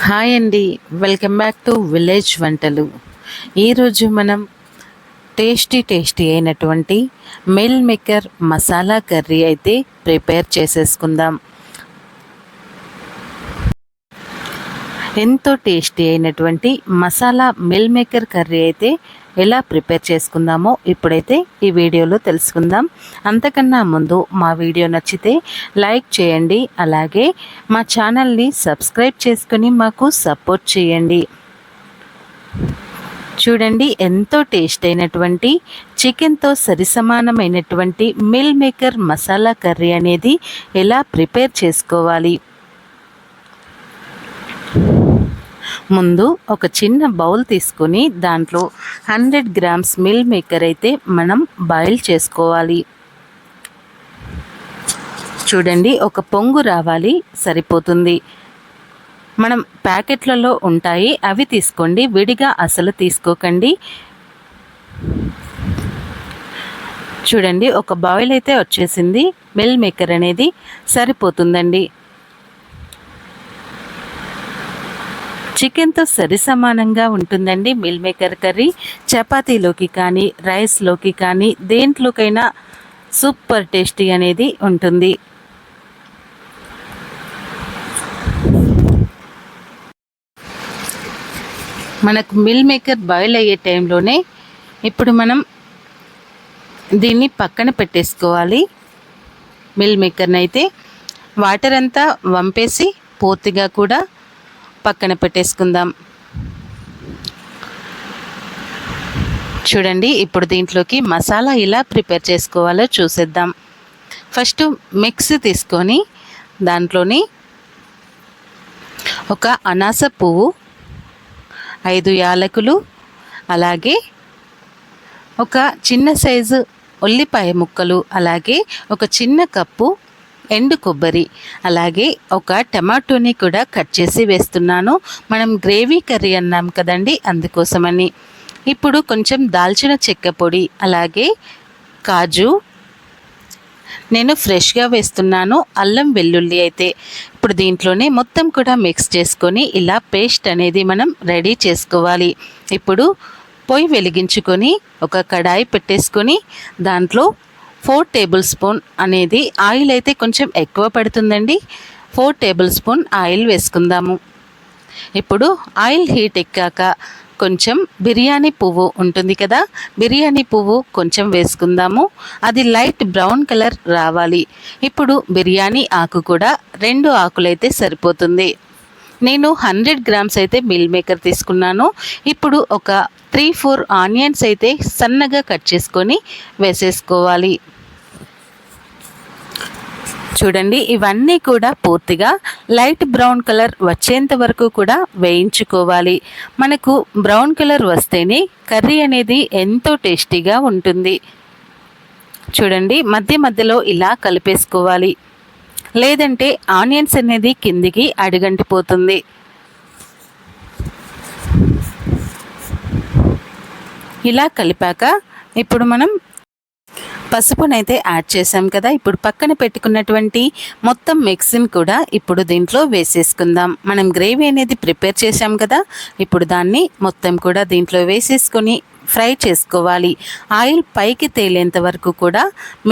Hi అండి, welcome back to village వంటలు. ఈరోజు మనం టేస్టీ అయినటువంటి మిల్ మేకర్ మసాలా కర్రీ అయితే ప్రిపేర్ చేసేసుకుందాం. ఎంతో టేస్టీ అయినటువంటి మసాలా మిల్ మేకర్ కర్రీ అయితే ఎలా ప్రిపేర్ చేసుకుందామో ఇప్పుడైతే ఈ వీడియోలో తెలుసుకుందాం. అంతకన్నా ముందు మా వీడియో నచ్చితే లైక్ చేయండి, అలాగే మా ఛానల్ని సబ్స్క్రైబ్ చేసుకుని మాకు సపోర్ట్ చేయండి. చూడండి, ఎంతో టేస్ట్ అయినటువంటి చికెన్తో సరిసమానమైనటువంటి మిల్ మేకర్ మసాలా కర్రీ అనేది ఎలా ప్రిపేర్ చేసుకోవాలి. ముందు ఒక చిన్న బౌల్ తీసుకొని దాంట్లో 100 గ్రామ్స్ మిల్ మేకర్ అయితే మనం బాయిల్ చేసుకోవాలి. చూడండి, ఒక పొంగు రావాలి, సరిపోతుంది. మనం ప్యాకెట్లలో ఉంటాయి, అవి తీసుకోండి, విడిగా అసలు తీసుకోకండి. చూడండి, ఒక బాయిల్ అయితే వచ్చేసింది. మిల్ మేకర్ అనేది సరిపోతుందండి. చికెన్తో సరిసమానంగా ఉంటుందండి మిల్ మేకర్ కర్రీ. చపాతీలోకి కానీ రైస్లోకి కానీ దేంట్లోకైనా సూపర్ టేస్టీ అనేది ఉంటుంది. మనకు మిల్ మేకర్ బాయిల్ అయ్యే టైంలోనే ఇప్పుడు మనం దీన్ని పక్కన పెట్టేసుకోవాలి. మిల్ మేకర్ని అయితే వాటర్ అంతా వంపేసి పూర్తిగా కూడా పక్కన పెట్టేసుకుందాం. చూడండి, ఇప్పుడు దీంట్లోకి మసాలా ఇలా ప్రిపేర్ చేసుకోవాలో చూసేద్దాం. ఫస్ట్ మిక్సీ తీసుకొని దాంట్లోని ఒక అనాస పువ్వు, 5 యాలకులు, అలాగే ఒక చిన్న సైజు ఉల్లిపాయ ముక్కలు, అలాగే ఒక చిన్న కప్పు ఎండు కొబ్బరి, అలాగే ఒక టమాటోని కూడా కట్ చేసి వేస్తున్నాను. మనం గ్రేవీ కర్రీ అన్నాం కదండి, అందుకోసమని. ఇప్పుడు కొంచెం దాల్చిన చెక్క పొడి, అలాగే కాజు నేను ఫ్రెష్గా వేస్తున్నాను. అల్లం వెల్లుల్లి అయితే ఇప్పుడు దీంట్లోనే మొత్తం కూడా మిక్స్ చేసుకొని ఇలా పేస్ట్ అనేది మనం రెడీ చేసుకోవాలి. ఇప్పుడు పొయ్యి వెలిగించుకొని ఒక కడాయి పెట్టేసుకొని దాంట్లో 4 టేబుల్ స్పూన్ అనేది ఆయిల్ అయితే కొంచెం ఎక్కువ పడుతుందండి. 4 టేబుల్ స్పూన్ ఆయిల్ వేసుకుందాము. ఇప్పుడు ఆయిల్ హీట్ ఎక్కాక కొంచెం బిర్యానీ పువ్వు ఉంటుంది కదా, బిర్యానీ పువ్వు కొంచెం వేసుకుందాము. అది లైట్ బ్రౌన్ కలర్ రావాలి. ఇప్పుడు బిర్యానీ ఆకు కూడా 2 ఆకులైతే సరిపోతుంది. నేను 100 గ్రామ్స్ అయితే మిల్ మేకర్ తీసుకున్నాను. ఇప్పుడు ఒక 3-4 ఆనియన్స్ అయితే సన్నగా కట్ చేసుకొని వేసేసుకోవాలి. చూడండి, ఇవన్నీ కూడా పూర్తిగా లైట్ బ్రౌన్ కలర్ వచ్చేంత వరకు కూడా వేయించుకోవాలి. మనకు బ్రౌన్ కలర్ వస్తేనే కర్రీ అనేది ఎంతో టేస్టీగా ఉంటుంది. చూడండి, మధ్య మధ్యలో ఇలా కలిపేసుకోవాలి, లేదంటే ఆనియన్స్ అనేది కిందికి అడుగంటిపోతుంది. ఇలా కలిపాక ఇప్పుడు మనం పసుపునైతే యాడ్ చేసాం కదా, ఇప్పుడు పక్కన పెట్టుకున్నటువంటి మొత్తం మిక్స్ని కూడా ఇప్పుడు దీంట్లో వేసేసుకుందాం. మనం గ్రేవీ అనేది ప్రిపేర్ చేసాం కదా, ఇప్పుడు దాన్ని మొత్తం కూడా దీంట్లో వేసేసుకొని ఫ్రై చేసుకోవాలి. ఆయిల్ పైకి తేలేంత వరకు కూడా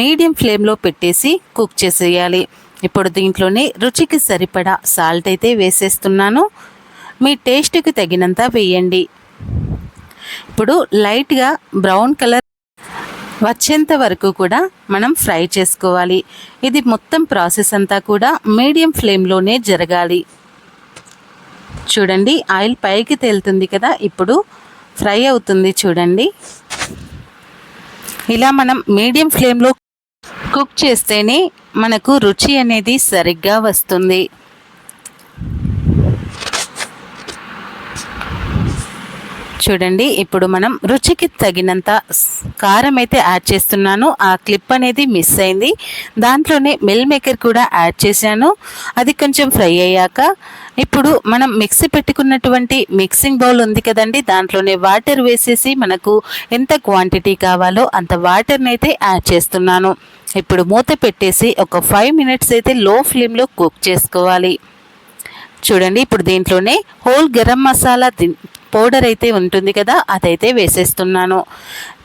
మీడియం ఫ్లేమ్లో పెట్టేసి కుక్ చేసేయాలి. ఇప్పుడు దీంట్లోనే రుచికి సరిపడా సాల్ట్ అయితే వేసేస్తున్నాను. మీ టేస్ట్కి తగినంత వేయండి. ఇప్పుడు లైట్గా బ్రౌన్ కలర్ వచ్చేంత వరకు కూడా మనం ఫ్రై చేసుకోవాలి. ఇది మొత్తం ప్రాసెస్ అంతా కూడా మీడియం ఫ్లేమ్లోనే జరగాలి. చూడండి, ఆయిల్ పైకి తేలుతుంది కదా, ఇప్పుడు ఫ్రై అవుతుంది. చూడండి, ఇలా మనం మీడియం ఫ్లేమ్లో కుక్ చేస్తేనే మనకు రుచి అనేది సరిగ్గా వస్తుంది. చూడండి, ఇప్పుడు మనం రుచికి తగినంత కారం అయితే యాడ్ చేస్తున్నాను. ఆ క్లిప్ అనేది మిస్ అయింది. దాంట్లోనే మిల్ మేకర్ కూడా యాడ్ చేశాను. అది కొంచెం ఫ్రై అయ్యాక ఇప్పుడు మనం మిక్సీ పెట్టుకున్నటువంటి మిక్సింగ్ బౌల్ ఉంది కదండి, దాంట్లోనే వాటర్ వేసేసి మనకు ఎంత క్వాంటిటీ కావాలో అంత వాటర్ని అయితే యాడ్ చేస్తున్నాను. ఇప్పుడు మూత పెట్టేసి ఒక 5 మినిట్స్ అయితే లో ఫ్లేమ్లో కుక్ చేసుకోవాలి. చూడండి, ఇప్పుడు దీంట్లోనే హోల్ గరం మసాలా పౌడర్ అయితే ఉంటుంది కదా, అదైతే వేసేస్తున్నాను.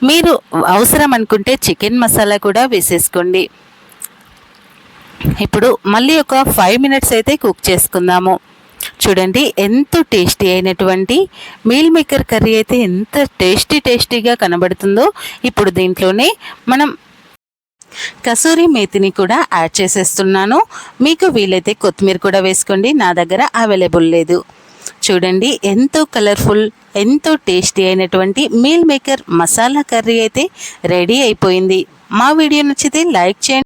మీరు అవసరం అనుకుంటే చికెన్ మసాలా కూడా వేసేసుకోండి. ఇప్పుడు మళ్ళీ ఒక 5 మినిట్స్ అయితే కుక్ చేసుకుందాము. చూడండి, ఎంతో టేస్టీ అయినటువంటి మీల్ మేకర్ కర్రీ అయితే ఎంత టేస్టీగా కనబడుతుందో. ఇప్పుడు దీంట్లోనే మనం కసూరి మేతిని కూడా యాడ్ చేసేస్తున్నాను. మీకు వీలైతే కొత్తిమీర కూడా వేసుకోండి, నా దగ్గర అవైలబుల్ లేదు. చూడండి, ఎంతో కలర్ఫుల్, ఎంతో టేస్టీ అయినటువంటి మీల్ మేకర్ మసాలా కర్రీ అయితే రెడీ అయిపోయింది. మా వీడియో నచ్చితే లైక్ చేయండి.